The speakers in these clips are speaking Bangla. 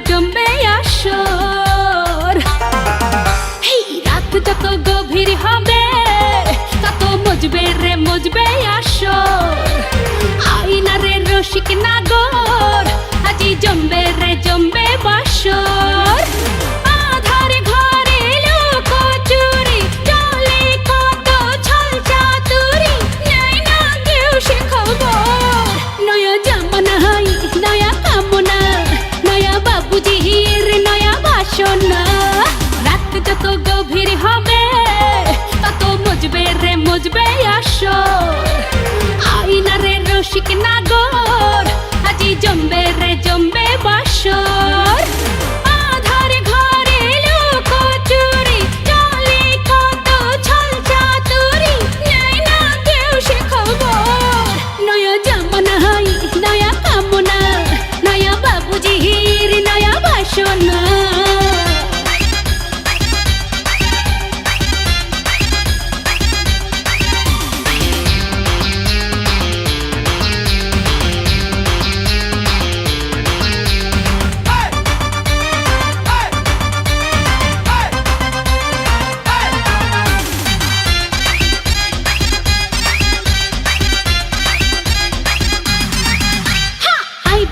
জমবে আসর। এই রাত যত গভীর হবে তত মজবে রে মজবে আসর। আইনা রে রসিক নাগর আজি জমবে রে জমবে বাসর। আধারে ঘরে লুকোচুরি চলে কত ছল চাতুরি, নেয় না কেউ সে খবর। নয়া জামানায় নয়া কামনা, নয়া বাবুজির নয়া বাসনা। রাত যত গভীর হবে তত মজবে রে মজবে আসর। আইনা রে রসিক নাগর আজি জমবে রে জমবে বাসর। আধারে ঘরে লুকোচুরি চলে কত ছল চাতুরি, নেয় না কেউ সে খবর। নয়া জামানায় নয়া কামনা, নয়া বাবুজির নয়া বাসনা।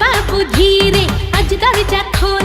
বাবু ধীরে আজ দরজা খোল।